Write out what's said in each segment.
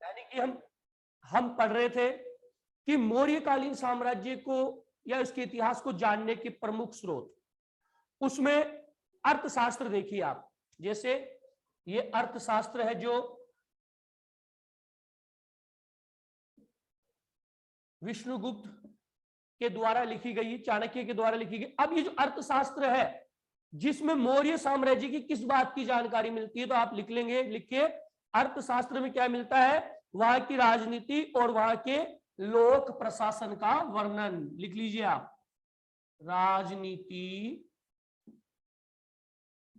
यानी कि हम पढ़ रहे थे कि मौर्यकालीन साम्राज्य को या इसके इतिहास को जानने के प्रमुख स्रोत, उसमें अर्थशास्त्र देखिए आप। जैसे ये अर्थशास्त्र है जो विष्णुगुप्त के द्वारा लिखी गई, चाणक्य के द्वारा लिखी गई। अब ये जो अर्थशास्त्र है जिसमें मौर्य साम्राज्य की किस बात की जानकारी मिलती है, तो आप लिख लेंगे, लिखिए अर्थशास्त्र में क्या मिलता है, वहां की राजनीति और वहां के लोक प्रशासन का वर्णन। लिख लीजिए आप, राजनीति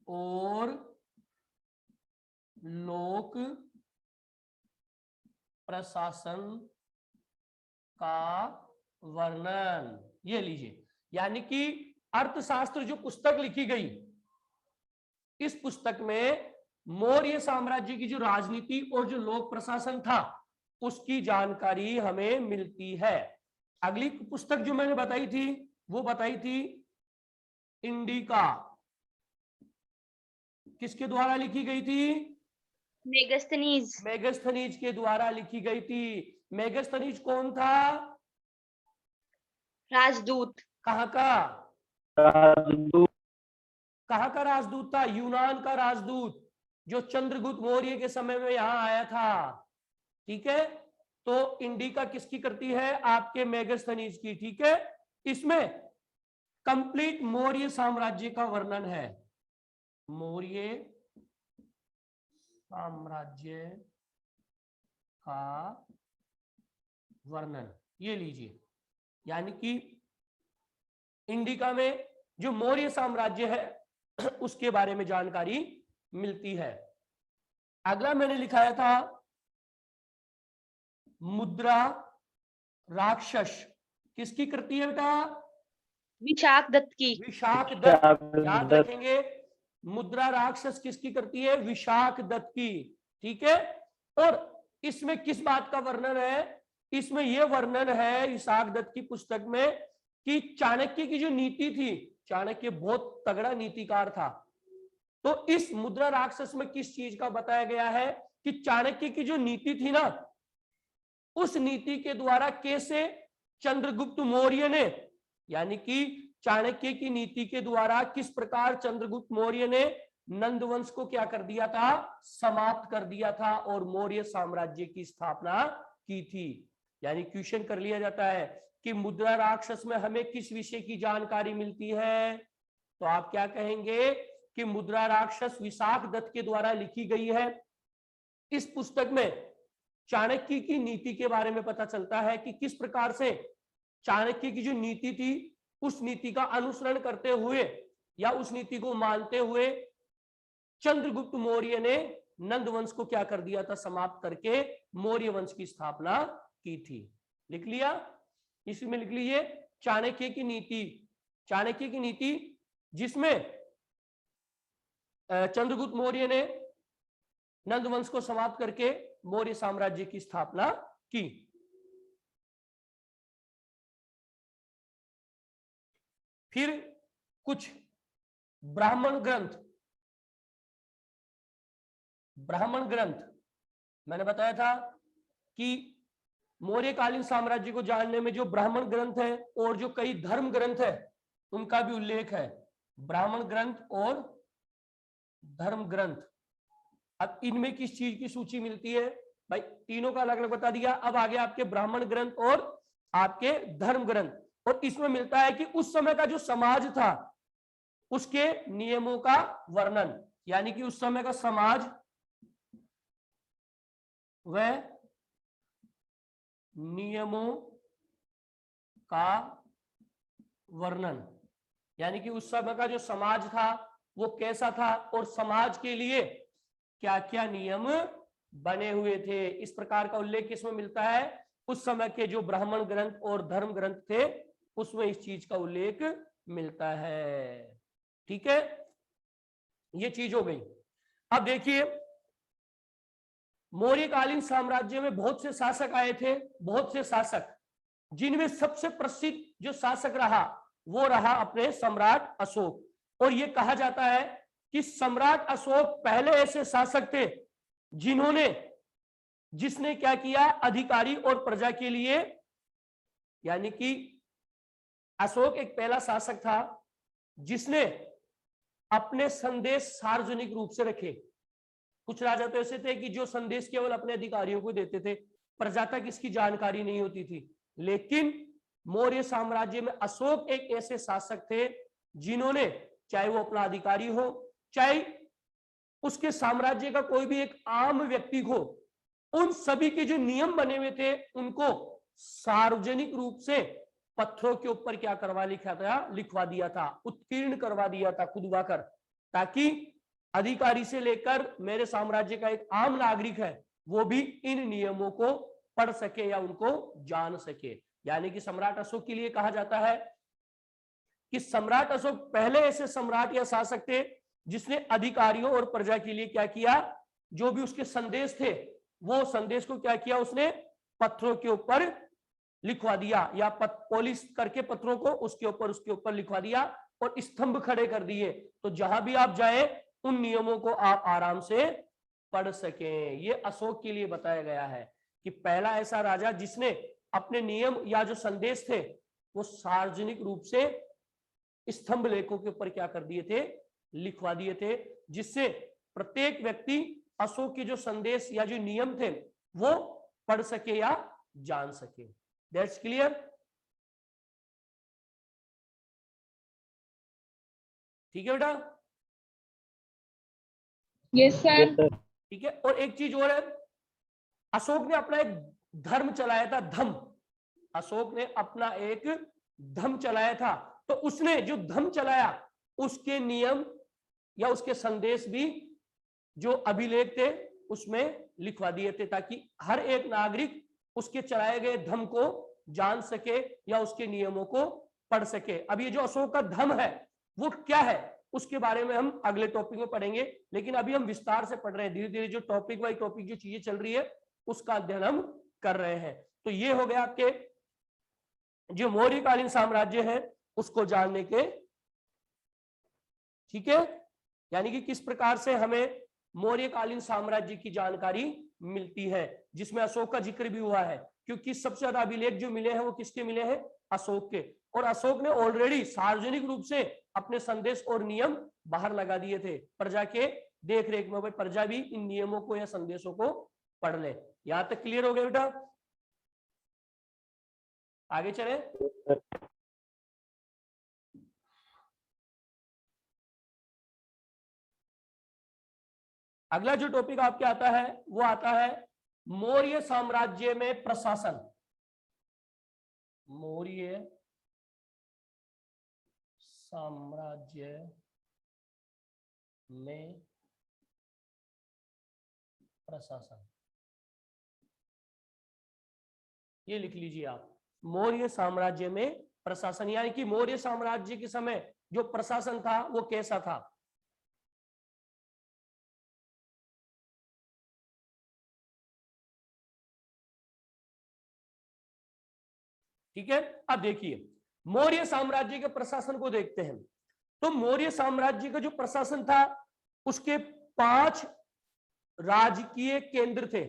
और लोक प्रशासन का वर्णन, ये लीजिए। यानी कि अर्थशास्त्र जो पुस्तक लिखी गई, इस पुस्तक में मौर्य साम्राज्य की जो राजनीति और जो लोक प्रशासन था उसकी जानकारी हमें मिलती है। अगली पुस्तक जो मैंने बताई थी वो बताई थी इंडिका, किसके द्वारा लिखी गई थी, मेगास्थनीज। मेगास्थनीज के द्वारा लिखी गई थी। मेगास्थनीज कौन था, राजदूत। कहाँ का, राजदूत। कहाँ का राजदूत था, यूनान का राजदूत जो चंद्रगुप्त मौर्य के समय में यहां आया था। ठीक है, तो इंडिका किसकी करती है, आपके मेगास्थनीज की। ठीक है, इसमें कंप्लीट मौर्य साम्राज्य का वर्णन है, मौर्य साम्राज्य का वर्णन, ये लीजिए। यानी कि इंडिका में जो मौर्य साम्राज्य है उसके बारे में जानकारी मिलती है। अगला मैंने लिखाया था मुद्रा राक्षस, किसकी करती है बेटा, विशाख दत्त की। विशाख दत्त, याद रखेंगे, मुद्रा राक्षस किसकी करती है, विशाख दत्त की। ठीक है, और इसमें किस बात का वर्णन है, इसमें यह वर्णन है विशाख दत्त की पुस्तक में कि चाणक्य की जो नीति थी, चाणक्य बहुत तगड़ा नीतिकार था, तो इस मुद्रा राक्षस में किस चीज का बताया गया है कि चाणक्य की जो नीति थी ना, उस नीति के द्वारा कैसे चंद्रगुप्त मौर्य ने, यानी कि चाणक्य की नीति के द्वारा किस प्रकार चंद्रगुप्त मौर्य ने नंदवंश को क्या कर दिया था, समाप्त कर दिया था और मौर्य साम्राज्य की स्थापना की थी। यानी क्वेश्चन कर लिया जाता है कि मुद्रा राक्षस में हमें किस विषय की जानकारी मिलती है, तो आप क्या कहेंगे कि मुद्रा राक्षस विशाख दत्त के द्वारा लिखी गई है। इस पुस्तक में चाणक्य की नीति के बारे में पता चलता है कि किस प्रकार से चाणक्य की जो नीति थी उस नीति का अनुसरण करते हुए या उस नीति को मानते हुए चंद्रगुप्त मौर्य ने नंदवंश को क्या कर दिया था, समाप्त करके मौर्य वंश की स्थापना की थी। लिख लिया, इसमें लिख लीजिए चाणक्य की नीति, चाणक्य की नीति जिसमें चंद्रगुप्त मौर्य ने नंदवंश को समाप्त करके मौर्य साम्राज्य की स्थापना की। फिर कुछ ब्राह्मण ग्रंथ, ब्राह्मण ग्रंथ मैंने बताया था कि मौर्यकालीन साम्राज्य को जानने में जो ब्राह्मण ग्रंथ है और जो कई धर्म ग्रंथ है उनका भी उल्लेख है, ब्राह्मण ग्रंथ और धर्म ग्रंथ। अब इनमें किस चीज की सूची मिलती है भाई, तीनों का अलग अलग बता दिया। अब आगे आपके ब्राह्मण ग्रंथ और आपके धर्म ग्रंथ, और इसमें मिलता है कि उस समय का जो समाज था उसके नियमों का वर्णन, यानी कि उस समय का समाज व नियमों का वर्णन, यानी कि उस समय का जो समाज था वो कैसा था और समाज के लिए क्या क्या नियम बने हुए थे, इस प्रकार का उल्लेख किसमें मिलता है, उस समय के जो ब्राह्मण ग्रंथ और धर्म ग्रंथ थे उसमें इस चीज का उल्लेख मिलता है। ठीक है, ये चीज हो गई। अब देखिए मौर्यकालीन साम्राज्य में बहुत से शासक आए थे, बहुत से शासक, जिनमें सबसे प्रसिद्ध जो शासक रहा वो रहा अपने सम्राट अशोक। और ये कहा जाता है कि सम्राट अशोक पहले ऐसे शासक थे जिन्होंने जिसने क्या किया, अधिकारी और प्रजा के लिए, यानी कि अशोक एक पहला शासक था जिसने अपने संदेश सार्वजनिक रूप से रखे। कुछ राजा तो ऐसे थे कि जो संदेश केवल अपने अधिकारियों को देते थे, प्रजा तक इसकी जानकारी नहीं होती थी। लेकिन मौर्य साम्राज्य में अशोक एक ऐसे शासक थे जिन्होंने, चाहे वो अपना अधिकारी हो, चाहे उसके साम्राज्य का कोई भी एक आम व्यक्ति हो, उन सभी के जो नियम बने हुए थे उनको सार्वजनिक रूप से पत्थरों के ऊपर क्या करवा लिखवा दिया था, उत्कीर्ण करवा दिया था खुदवा कर, ताकि अधिकारी से लेकर मेरे साम्राज्य का एक आम नागरिक है वो भी इन नियमों को पढ़ सके या उनको जान सके। यानी कि सम्राट अशोक के लिए कहा जाता है कि सम्राट अशोक पहले ऐसे सम्राट या शासक थे जिसने अधिकारियों और प्रजा के लिए क्या किया, जो भी उसके संदेश थे वो संदेश को क्या किया, उसने पत्थरों के ऊपर लिखवा दिया, या पॉलिश करके पत्थरों को उसके ऊपर लिखवा दिया और स्तंभ खड़े कर दिए, तो जहां भी आप जाए उन नियमों को आप आराम से पढ़ सकें। ये अशोक के लिए बताया गया है कि पहला ऐसा राजा जिसने अपने नियम या जो संदेश थे वो सार्वजनिक रूप से स्तंभ लेखों के ऊपर क्या कर दिए थे, लिखवा दिए थे, जिससे प्रत्येक व्यक्ति अशोक के जो संदेश या जो नियम थे वो पढ़ सके या जान सके। That's clear? ठीक है बेटा? Yes sir. ठीक है। और एक चीज और है, अशोक ने अपना एक धर्म चलाया था, धम। अशोक ने अपना एक धम चलाया था, तो उसने जो धम चलाया उसके नियम या उसके संदेश भी जो अभिलेख थे उसमें लिखवा दिए थे, ताकि हर एक नागरिक उसके चलाए गए धम को जान सके या उसके नियमों को पढ़ सके। अब ये जो अशोक का धम है वो क्या है उसके बारे में हम अगले टॉपिक में पढ़ेंगे, लेकिन अभी हम विस्तार से पढ़ रहे हैं, धीरे धीरे जो टॉपिक बाई टॉपिक जो चीजें चल रही है उसका अध्ययन हम कर रहे हैं। तो ये हो गया आपके जो मौर्यकालीन साम्राज्य है उसको जानने के, ठीक है, यानी कि किस प्रकार से हमें मौर्यकालीन साम्राज्य की जानकारी मिलती है, जिसमें अशोक का जिक्र भी हुआ है, क्योंकि सबसे ज्यादा अभिलेख जो मिले हैं वो किसके मिले हैं, अशोक के। और अशोक ने ऑलरेडी सार्वजनिक रूप से अपने संदेश और नियम बाहर लगा दिए थे प्रजा के देख रेख में, भाई प्रजा भी इन नियमों को या संदेशों को पढ़ ले। यहां तक क्लियर हो गया बेटा? आगे चले। अगला जो टॉपिक आपके आता है वो आता है मौर्य साम्राज्य में प्रशासन। मौर्य साम्राज्य में प्रशासन, ये लिख लीजिए आप, मौर्य साम्राज्य में प्रशासन, यानी कि मौर्य साम्राज्य के समय जो प्रशासन था वो कैसा था। ठीक है। अब देखिए मौर्य साम्राज्य के प्रशासन को देखते हैं, तो मौर्य साम्राज्य का जो प्रशासन था उसके 5 राजकीय केंद्र थे,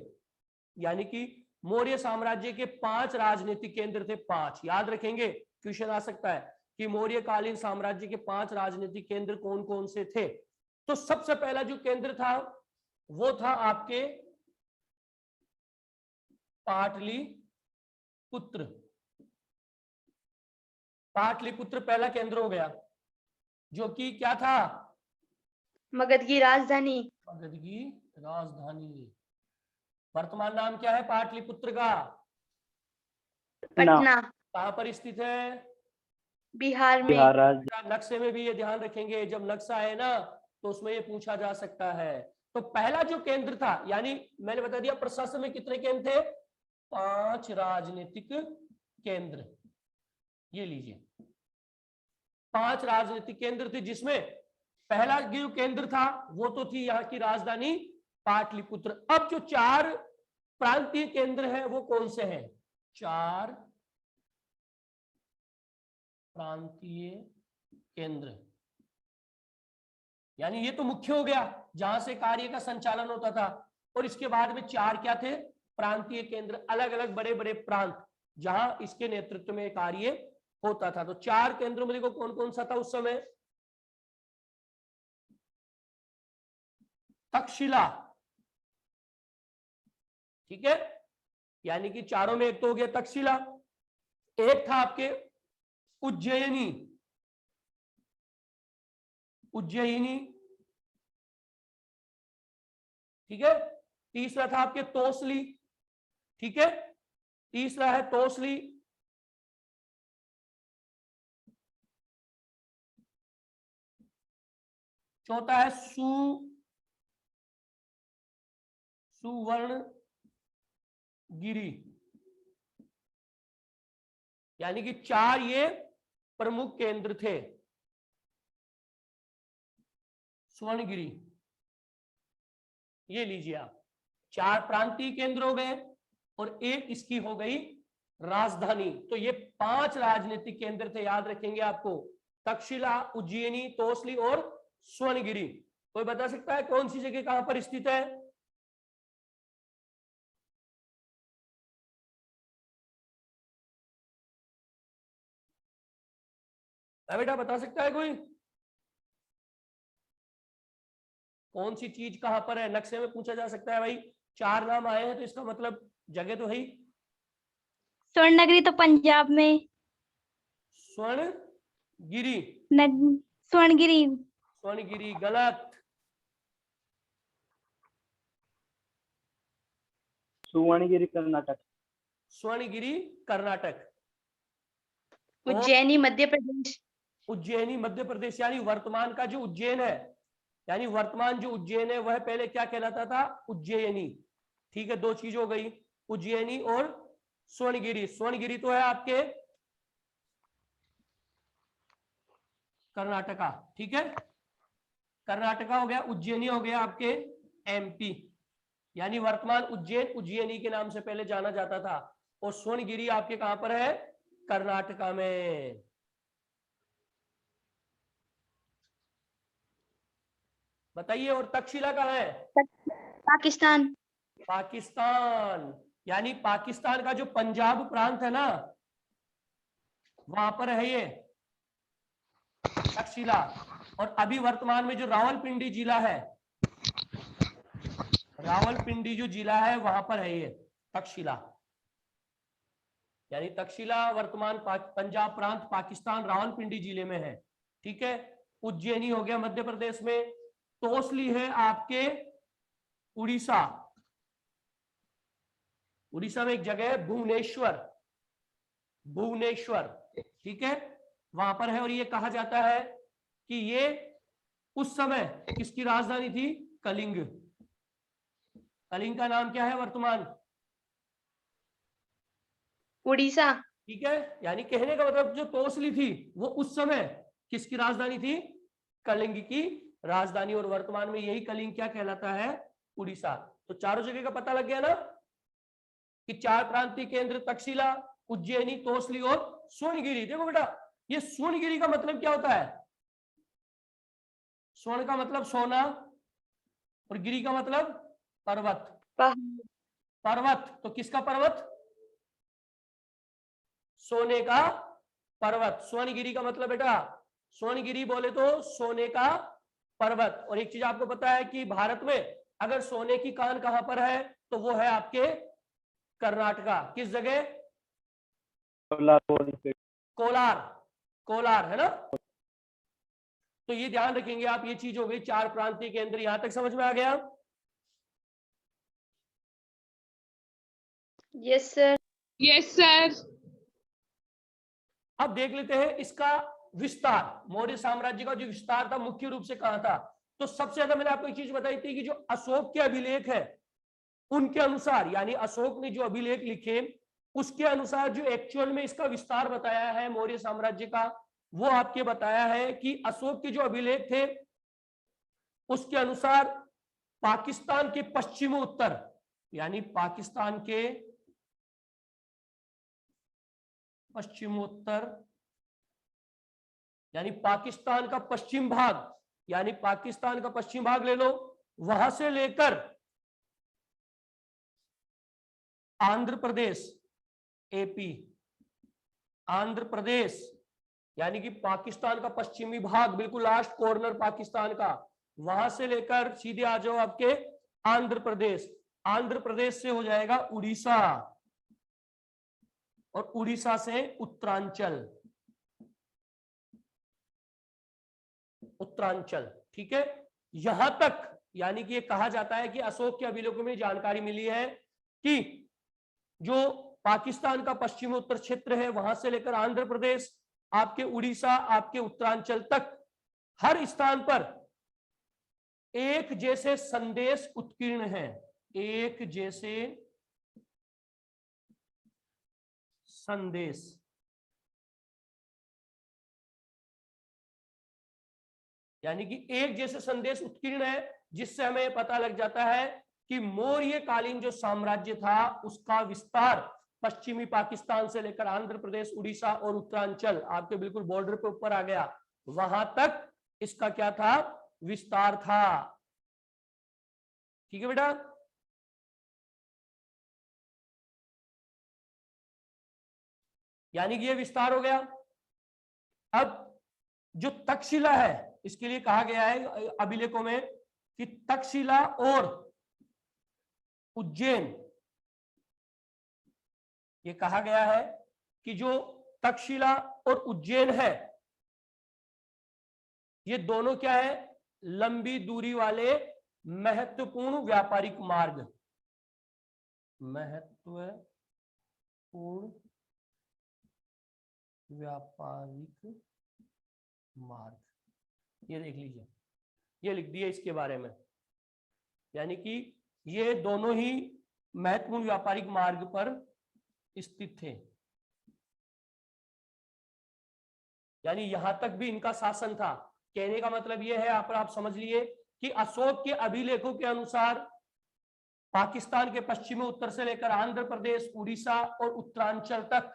यानी कि मौर्य साम्राज्य के 5 राजनीतिक केंद्र थे। 5 याद रखेंगे, क्वेश्चन आ सकता है कि मौर्यकालीन साम्राज्य के 5 राजनीतिक केंद्र कौन कौन से थे। तो सबसे पहला जो केंद्र था वो था आपके पाटलिपुत्र। पाटलिपुत्र पहला केंद्र हो गया, जो कि क्या था, मगध की राजधानी। मगध की राजधानी। वर्तमान नाम क्या है पाटलिपुत्र का? पटना। कहां पर स्थित है? बिहार में। बिहार राज्य। नक्शे में भी ये ध्यान रखेंगे, जब नक्शा है ना तो उसमें ये पूछा जा सकता है। तो पहला जो केंद्र था, यानी मैंने बता दिया प्रशासन में कितने केंद्र थे, 5 राजनीतिक केंद्र। ये लीजिए 5 राजनीतिक केंद्र थे, जिसमें पहला जो केंद्र था वो तो थी यहाँ की राजधानी पाटलिपुत्र। अब जो 4 प्रांतीय केंद्र हैं वो कौन से हैं? 4 प्रांतीय केंद्र, यानी ये तो मुख्य हो गया जहां से कार्य का संचालन होता था, और इसके बाद में 4 क्या थे, प्रांतीय केंद्र, अलग अलग बड़े बड़े प्रांत जहां इसके नेतृत्व में कार्य होता था। तो 4 केंद्रों में देखो कौन कौन सा था उस समय। तक्षशिला, ठीक है, यानी कि चारों में एक तो हो गया तक्षशिला। एक था आपके उज्जयिनी, उज्जयिनी, ठीक है। तीसरा था आपके तोसली, ठीक है, तीसरा है तोसली। चौथा है सुवर्णगिरी, यानी कि 4 ये प्रमुख केंद्र थे। सुवर्णगिरी, ये लीजिए आप, 4 प्रांतीय केंद्र हो गए और एक इसकी हो गई राजधानी। तो ये 5 राजनीतिक केंद्र थे, याद रखेंगे आपको, तक्षशिला, उज्जयिनी, तोसली और स्वर्णगिरी। कोई बता सकता है कौन सी जगह कहां पर स्थित है? बेटा बता सकता है कोई? कौन सी चीज कहां पर है? नक्शे में पूछा जा सकता है भाई। 4 नाम आए हैं तो इसका मतलब जगह तो है ही। स्वर्णनगरी तो पंजाब में। स्वर्णगिरी, स्वर्णगिरी। स्वर्णगिरी गलत। सुवर्णगिरी कर्नाटक। स्वर्णगिरी कर्नाटक। उज्जैनी मध्य प्रदेश। उज्जैनी मध्य प्रदेश, यानी वर्तमान का जो उज्जैन है, यानी वर्तमान जो उज्जैन है वह पहले क्या कहलाता था? उज्जैनी, ठीक है। 2 चीज हो गई, उज्जैनी और स्वर्णगिरी। स्वर्णगिरी तो है आपके कर्नाटका, ठीक है, कर्नाटका हो गया। उज्जैनी हो गया आपके एमपी, यानी वर्तमान उज्जैन उज्जैनी के नाम से पहले जाना जाता था। और स्वर्णगिरी आपके कहां पर है? कर्नाटका में। बताइए। और तक्षशिला कहां है? पाकिस्तान। पाकिस्तान, यानी पाकिस्तान का जो पंजाब प्रांत है ना, वहां पर है ये तक्षशिला। और अभी वर्तमान में जो रावलपिंडी जिला है, रावलपिंडी जो जिला है वहां पर है ये तक्षशिला, यानी तक्षशिला वर्तमान पंजाब प्रांत पाकिस्तान रावलपिंडी जिले में है, ठीक है। उज्जैनी हो गया मध्य प्रदेश में। तोसली है आपके उड़ीसा, उड़ीसा में एक जगह है भुवनेश्वर, भुवनेश्वर, ठीक है, वहां पर है। और ये कहा जाता है कि ये उस समय किसकी राजधानी थी? कलिंग। कलिंग का नाम क्या है वर्तमान? उड़ीसा। ठीक है, यानी कहने का मतलब जो तोसली थी वो उस समय किसकी राजधानी थी? कलिंग की राजधानी। और वर्तमान में यही कलिंग क्या कहलाता है? उड़ीसा। तो चारों जगह का पता लग गया ना कि 4 प्रांतीय केंद्र तक्षशिला, उज्जैनी, तोसली और स्वर्णगिरी। देखो बेटा, ये स्वर्णगिरी का मतलब क्या होता है? स्वर्ण का मतलब सोना और गिरी का मतलब पर्वत। पर्वत, तो किसका पर्वत? सोने का पर्वत। स्वर्णगिरी का मतलब बेटा, स्वर्णगिरी बोले तो सोने का पर्वत। और एक चीज आपको पता है कि भारत में अगर सोने की कान कहां पर है तो वो है आपके कर्नाटका। किस जगह? कोलार, कोलार है ना। तो ये ध्यान रखेंगे आप, ये चीज हो गई 4 प्रांतीय केंद्र। यहां तक समझ में आ गया? Yes sir. Yes sir. अब देख लेते हैं इसका विस्तार। मौर्य साम्राज्य का जो विस्तार था मुख्य रूप से कहां था? तो सबसे ज्यादा मैंने आपको एक चीज बताई थी कि जो अशोक के अभिलेख है उनके अनुसार, यानी अशोक ने जो अभिलेख लिखे उसके अनुसार जो एक्चुअल में इसका विस्तार बताया है मौर्य साम्राज्य का, वो आपके बताया है कि अशोक के जो अभिलेख थे उसके अनुसार पाकिस्तान के पश्चिमोत्तर, यानी पाकिस्तान के पश्चिमोत्तर, यानी पाकिस्तान का पश्चिम भाग, यानी पाकिस्तान का पश्चिम भाग ले लो, वहां से लेकर आंध्र प्रदेश, एपी, आंध्र प्रदेश यानी कि पाकिस्तान का पश्चिमी भाग, बिल्कुल लास्ट कॉर्नर पाकिस्तान का, वहां से लेकर सीधे आ जाओ आपके आंध्र प्रदेश। आंध्र प्रदेश से हो जाएगा उड़ीसा, और उड़ीसा से उत्तरांचल, उत्तरांचल। ठीक है, यहां तक यानी कि ये कहा जाता है कि अशोक के अभिलेखों में जानकारी मिली है कि जो पाकिस्तान का पश्चिमी उत्तर क्षेत्र है, वहां से लेकर आंध्र प्रदेश, आपके उड़ीसा, आपके उत्तरांचल तक, हर स्थान पर एक जैसे संदेश उत्कीर्ण हैं, एक जैसे संदेश। यानी कि एक जैसे संदेश उत्कीर्ण है, जिससे हमें पता लग जाता है कि मौर्यकालीन जो साम्राज्य था उसका विस्तार पश्चिमी पाकिस्तान से लेकर आंध्र प्रदेश, उड़ीसा और उत्तरांचल, आपके बिल्कुल बॉर्डर पे ऊपर आ गया, वहां तक इसका क्या था, विस्तार था। ठीक है बेटा, यानी कि ये विस्तार हो गया। अब जो तक्षशिला है, इसके लिए कहा गया है अभिलेखों में कि तक्षशिला और उज्जैन, ये कहा गया है कि जो तक्षशिला और उज्जैन है, ये दोनों क्या है, लंबी दूरी वाले महत्वपूर्ण व्यापारिक मार्ग, महत्वपूर्ण व्यापारिक मार्ग, ये देख लीजिए, ये लिख दिया इसके बारे में। यानी कि ये दोनों ही महत्वपूर्ण व्यापारिक मार्ग पर स्थित थे, यानी यहां तक भी इनका शासन था। कहने का मतलब यह है, आप समझ लिए कि अशोक के अभिलेखों के अनुसार पाकिस्तान के पश्चिमी उत्तर से लेकर आंध्र प्रदेश, उड़ीसा और उत्तरांचल तक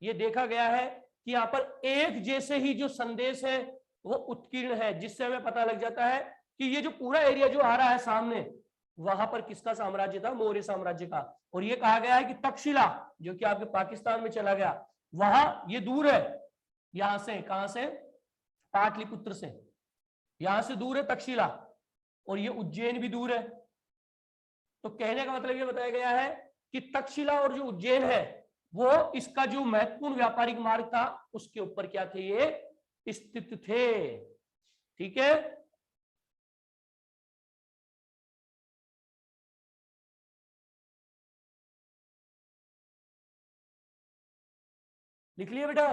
ये देखा गया है कि यहाँ पर एक जैसे ही जो संदेश है वो उत्कीर्ण है, जिससे हमें पता लग जाता है कि ये जो पूरा एरिया जो आ रहा है सामने, वहां पर किसका साम्राज्य था, मौर्य साम्राज्य का। और ये कहा गया है कि तक्षशिला जो कि आपके पाकिस्तान में चला गया, वहां ये दूर है, यहां से, कहां से, पाटलिपुत्र से, यहां से दूर है तक्षशिला, और ये उज्जैन भी दूर है। तो कहने का मतलब ये बताया गया है कि तक्षशिला और जो उज्जैन है वो इसका जो महत्वपूर्ण व्यापारिक मार्ग था उसके ऊपर क्या थे, ये स्थित थे। ठीक है, लिख लिया बेटा?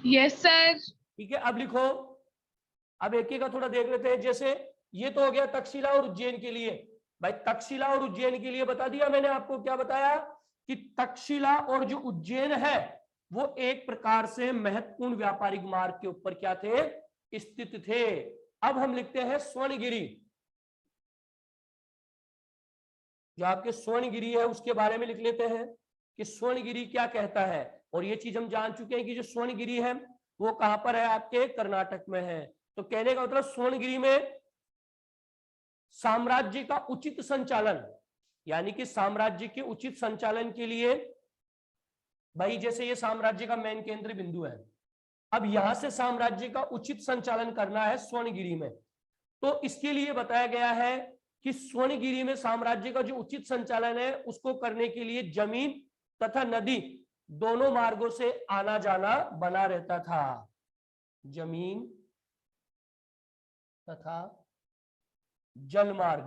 Yes sir. ठीक है, अब लिखो, अब एक एक का थोड़ा देख लेते हैं। जैसे ये तो हो गया तक्षशिला और उज्जैन के लिए। भाई तक्षशिला और उज्जैन के लिए बता दिया मैंने आपको, क्या बताया कि तक्षशिला और जो उज्जैन है वो एक प्रकार से महत्वपूर्ण व्यापारिक मार्ग के ऊपर क्या थे, स्थित थे। अब हम लिखते हैं स्वर्णगिरी, जो आपके स्वर्णगिरी है उसके बारे में लिख लेते हैं कि स्वर्णगिरी क्या कहता है। और ये चीज हम जान चुके हैं कि जो स्वर्णगिरी है वो कहां पर है, आपके कर्नाटक में है। तो कहने का मतलब स्वर्णगिरी में साम्राज्य का उचित संचालन, यानी कि साम्राज्य के उचित संचालन के लिए, भाई जैसे ये साम्राज्य का मेन केंद्र बिंदु है, अब यहां से साम्राज्य का उचित संचालन करना है स्वर्णगिरी में, तो इसके लिए बताया गया है कि स्वर्णगिरी में साम्राज्य का जो उचित संचालन है उसको करने के लिए जमीन तथा नदी दोनों मार्गों से आना जाना बना रहता था। जमीन तथा जल मार्ग,